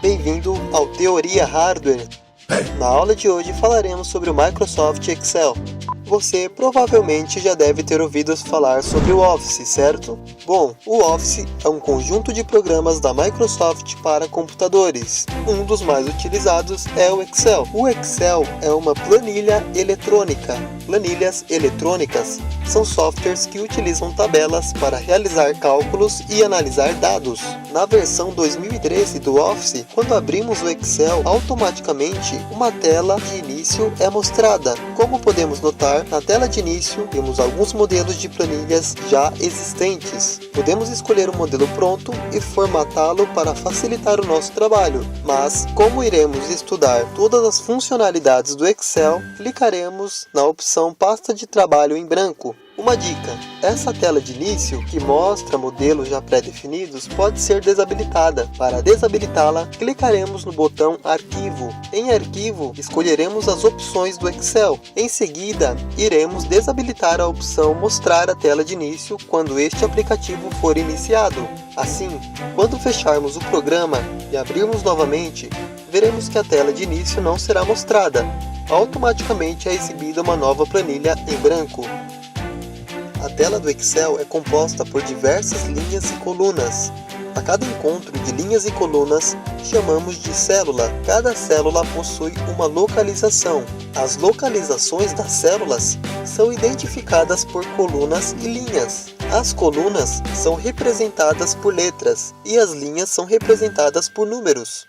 Bem-vindo ao Teoria Hardware. Na aula de hoje falaremos sobre o Microsoft Excel. Você provavelmente já deve ter ouvido falar sobre o Office, certo? Bom, o Office é um conjunto de programas da Microsoft para computadores. Um dos mais utilizados é o Excel. O Excel é uma planilha eletrônica. Planilhas eletrônicas são softwares que utilizam tabelas para realizar cálculos e analisar dados. Na versão 2013 do Office, quando abrimos o Excel, automaticamente uma tela de início é mostrada. Como podemos notar, na tela de início temos alguns modelos de planilhas já existentes. Podemos escolher um modelo pronto e formatá-lo para facilitar o nosso trabalho. Mas, como iremos estudar todas as funcionalidades do Excel, clicaremos na opção Pasta de Trabalho em branco. Uma dica: essa tela de início, que mostra modelos já pré-definidos, pode ser desabilitada. Para desabilitá-la, clicaremos no botão Arquivo. Em Arquivo, escolheremos as opções do Excel. Em seguida, iremos desabilitar a opção Mostrar a tela de início quando este aplicativo for iniciado. Assim, quando fecharmos o programa e abrirmos novamente, veremos que a tela de início não será mostrada. Automaticamente é exibida uma nova planilha em branco. A tela do Excel é composta por diversas linhas e colunas. A cada encontro de linhas e colunas, chamamos de célula. Cada célula possui uma localização. As localizações das células são identificadas por colunas e linhas. As colunas são representadas por letras e as linhas são representadas por números.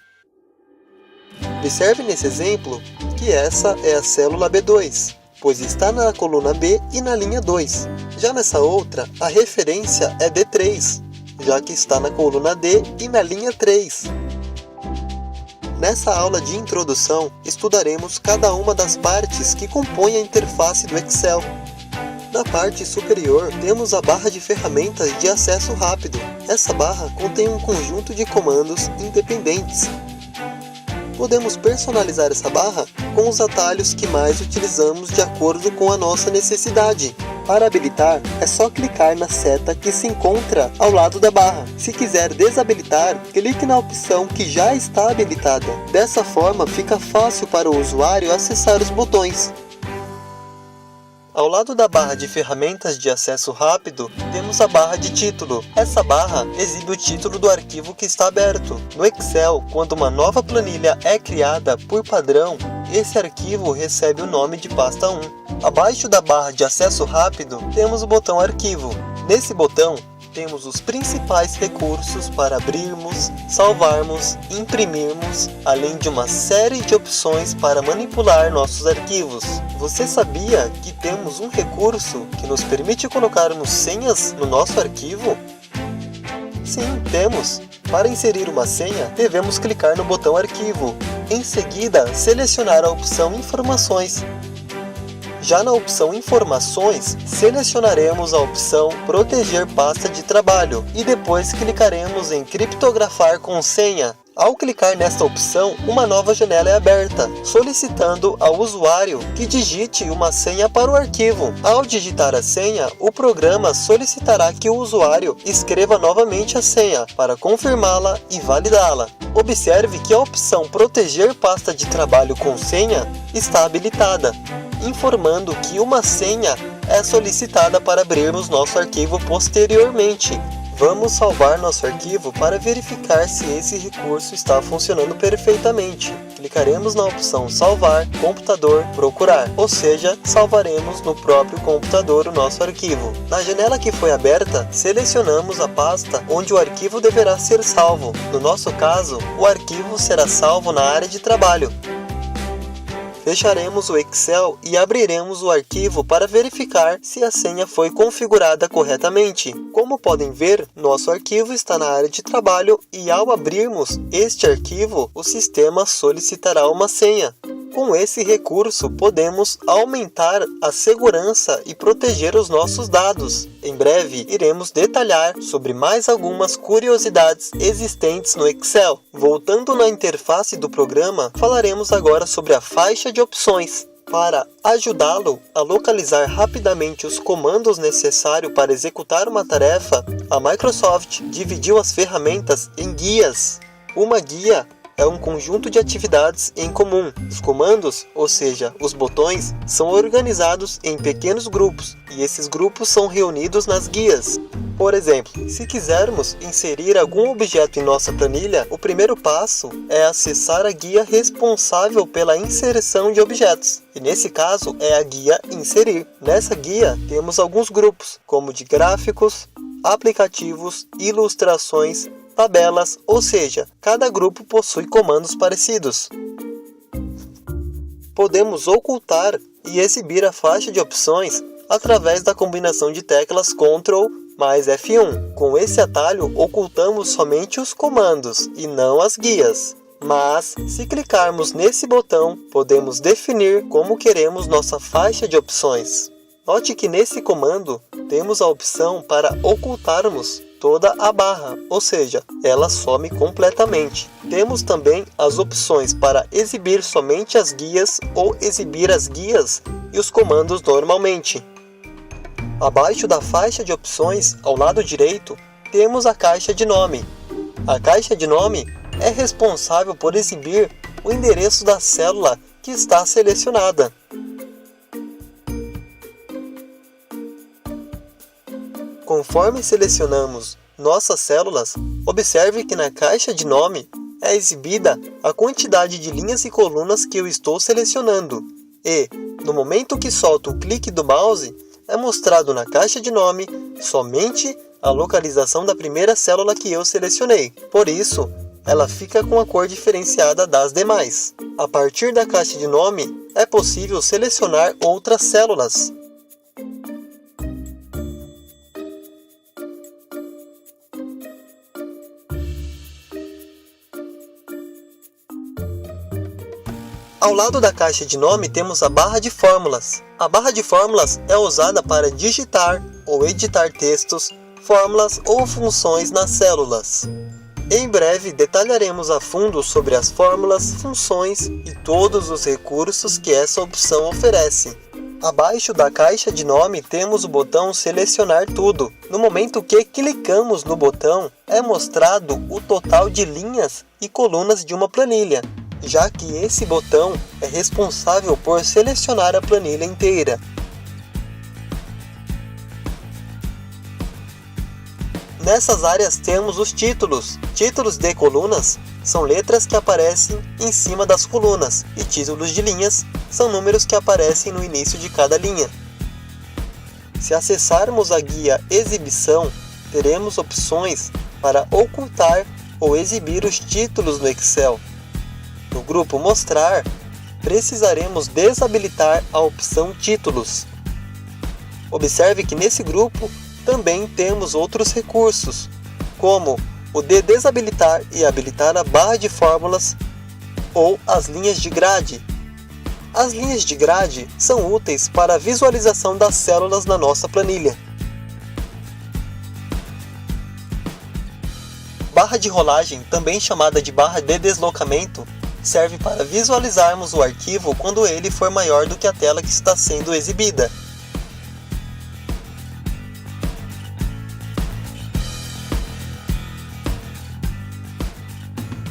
Observe nesse exemplo que essa é a célula B2. Pois está na coluna B e na linha 2. Já nessa outra, a referência é D3, já que está na coluna D e na linha 3. Nessa aula de introdução, estudaremos cada uma das partes que compõem a interface do Excel. Na parte superior, temos a barra de ferramentas de acesso rápido. Essa barra contém um conjunto de comandos independentes. Podemos personalizar essa barra com os atalhos que mais utilizamos de acordo com a nossa necessidade. Para habilitar, é só clicar na seta que se encontra ao lado da barra. Se quiser desabilitar, clique na opção que já está habilitada. Dessa forma, fica fácil para o usuário acessar os botões. Ao lado da barra de ferramentas de acesso rápido, temos a barra de título. Essa barra exibe o título do arquivo que está aberto. No Excel, quando uma nova planilha é criada, por padrão, esse arquivo recebe o nome de pasta 1. Abaixo da barra de acesso rápido, temos o botão Arquivo. Nesse botão, temos os principais recursos para abrirmos, salvarmos, imprimirmos, além de uma série de opções para manipular nossos arquivos. Você sabia que temos um recurso que nos permite colocarmos senhas no nosso arquivo? Sim, temos! Para inserir uma senha, devemos clicar no botão Arquivo. Em seguida, selecionar a opção Informações. Já na opção Informações, selecionaremos a opção Proteger pasta de trabalho e depois clicaremos em Criptografar com senha. Ao clicar nesta opção, uma nova janela é aberta, solicitando ao usuário que digite uma senha para o arquivo. Ao digitar a senha, o programa solicitará que o usuário escreva novamente a senha para confirmá-la e validá-la. Observe que a opção Proteger pasta de trabalho com senha está habilitada, informando que uma senha é solicitada para abrirmos nosso arquivo posteriormente. Vamos salvar nosso arquivo para verificar se esse recurso está funcionando perfeitamente. Clicaremos na opção Salvar, Computador, Procurar, ou seja, salvaremos no próprio computador o nosso arquivo. Na janela que foi aberta, selecionamos a pasta onde o arquivo deverá ser salvo. No nosso caso, o arquivo será salvo na área de trabalho. Fecharemos o Excel e abriremos o arquivo para verificar se a senha foi configurada corretamente. Como podem ver, nosso arquivo está na área de trabalho e ao abrirmos este arquivo, o sistema solicitará uma senha. Com esse recurso, podemos aumentar a segurança e proteger os nossos dados. Em breve, iremos detalhar sobre mais algumas curiosidades existentes no Excel. Voltando na interface do programa, falaremos agora sobre a faixa de opções. Para ajudá-lo a localizar rapidamente os comandos necessários para executar uma tarefa, a Microsoft dividiu as ferramentas em guias. Uma guia é um conjunto de atividades em comum. Os comandos, ou seja, os botões, são organizados em pequenos grupos e esses grupos são reunidos nas guias. Por exemplo, se quisermos inserir algum objeto em nossa planilha, o primeiro passo é acessar a guia responsável pela inserção de objetos. E nesse caso é a guia Inserir. Nessa guia temos alguns grupos, como de gráficos, aplicativos, ilustrações, tabelas, ou seja, cada grupo possui comandos parecidos. Podemos ocultar e exibir a faixa de opções através da combinação de teclas Ctrl mais F1. Com esse atalho, ocultamos somente os comandos e não as guias. Mas, se clicarmos nesse botão, podemos definir como queremos nossa faixa de opções. Note que nesse comando temos a opção para ocultarmos toda a barra, ou seja, ela some completamente. Temos também as opções para exibir somente as guias ou exibir as guias e os comandos normalmente. Abaixo da faixa de opções, ao lado direito, temos a caixa de nome. A caixa de nome é responsável por exibir o endereço da célula que está selecionada. Conforme selecionamos nossas células, observe que na caixa de nome é exibida a quantidade de linhas e colunas que eu estou selecionando. E, no momento que solto o clique do mouse, é mostrado na caixa de nome somente a localização da primeira célula que eu selecionei. Por isso, ela fica com a cor diferenciada das demais. A partir da caixa de nome, é possível selecionar outras células. Ao lado da caixa de nome temos a barra de fórmulas. A barra de fórmulas é usada para digitar ou editar textos, fórmulas ou funções nas células. Em breve detalharemos a fundo sobre as fórmulas, funções e todos os recursos que essa opção oferece. Abaixo da caixa de nome temos o botão Selecionar tudo. No momento que clicamos no botão, é mostrado o total de linhas e colunas de uma planilha, já que esse botão é responsável por selecionar a planilha inteira. Nessas áreas temos os títulos. Títulos de colunas são letras que aparecem em cima das colunas, e títulos de linhas são números que aparecem no início de cada linha. Se acessarmos a guia Exibição, teremos opções para ocultar ou exibir os títulos no Excel. No grupo Mostrar, precisaremos desabilitar a opção Títulos. Observe que nesse grupo também temos outros recursos, como o de desabilitar e habilitar a barra de fórmulas ou as linhas de grade. As linhas de grade são úteis para a visualização das células na nossa planilha. Barra de rolagem, também chamada de barra de deslocamento, serve para visualizarmos o arquivo quando ele for maior do que a tela que está sendo exibida.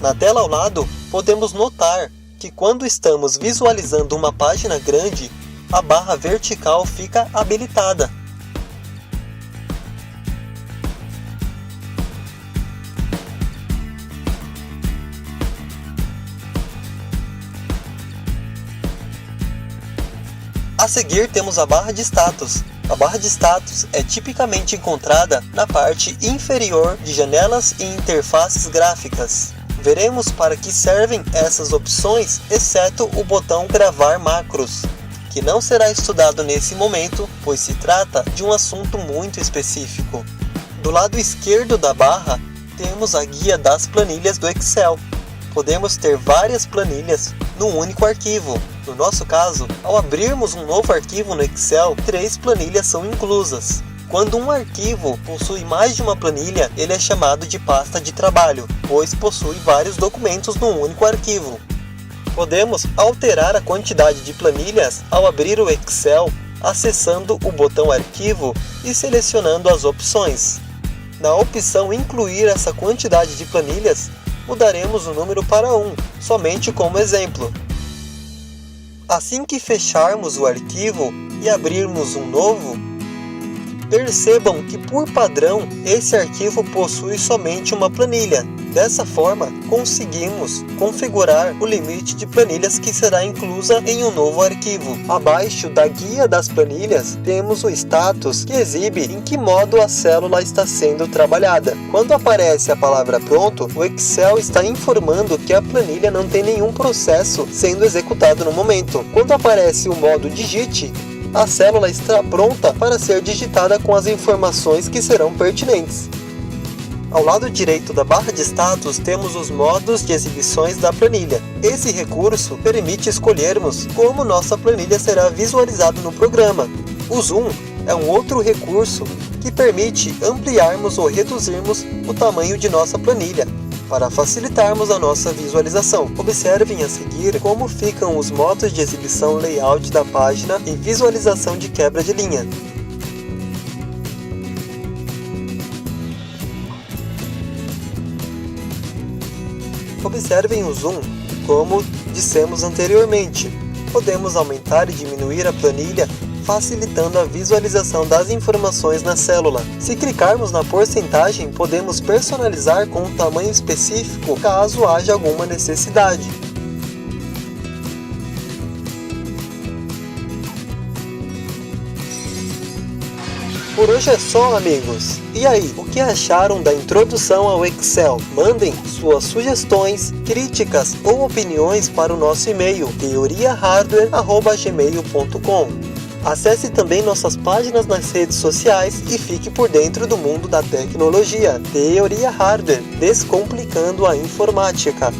Na tela ao lado, podemos notar que quando estamos visualizando uma página grande, a barra vertical fica habilitada. A seguir temos a barra de status. A barra de status é tipicamente encontrada na parte inferior de janelas e interfaces gráficas. Veremos para que servem essas opções, exceto o botão Gravar Macros, que não será estudado nesse momento, pois se trata de um assunto muito específico. Do lado esquerdo da barra, temos a guia das planilhas do Excel. Podemos ter várias planilhas num único arquivo. No nosso caso, ao abrirmos um novo arquivo no Excel, 3 planilhas são inclusas. Quando um arquivo possui mais de uma planilha, ele é chamado de pasta de trabalho, pois possui vários documentos num único arquivo. Podemos alterar a quantidade de planilhas ao abrir o Excel, acessando o botão Arquivo e selecionando as opções. Na opção Incluir essa quantidade de planilhas, mudaremos o número para 1, somente como exemplo. Assim que fecharmos o arquivo e abrirmos um novo, percebam que por padrão esse arquivo possui somente uma planilha. Dessa forma, conseguimos configurar o limite de planilhas que será inclusa em um novo arquivo. Abaixo da guia das planilhas, temos o status que exibe em que modo a célula está sendo trabalhada. Quando aparece a palavra pronto, o Excel está informando que a planilha não tem nenhum processo sendo executado no momento. Quando aparece o modo digite, a célula está pronta para ser digitada com as informações que serão pertinentes. Ao lado direito da barra de status temos os modos de exibições da planilha. Esse recurso permite escolhermos como nossa planilha será visualizada no programa. O Zoom é um outro recurso que permite ampliarmos ou reduzirmos o tamanho de nossa planilha, para facilitarmos a nossa visualização. Observem a seguir como ficam os modos de exibição layout da página e visualização de quebra de linha. Observem o zoom, como dissemos anteriormente. Podemos aumentar e diminuir a planilha, facilitando a visualização das informações na célula. Se clicarmos na porcentagem, podemos personalizar com um tamanho específico caso haja alguma necessidade. Por hoje é só, amigos! E aí, o que acharam da introdução ao Excel? Mandem suas sugestões, críticas ou opiniões para o nosso e-mail teoriahardware@gmail.com. Acesse também nossas páginas nas redes sociais e fique por dentro do mundo da tecnologia. Teoria Hardware, descomplicando a informática.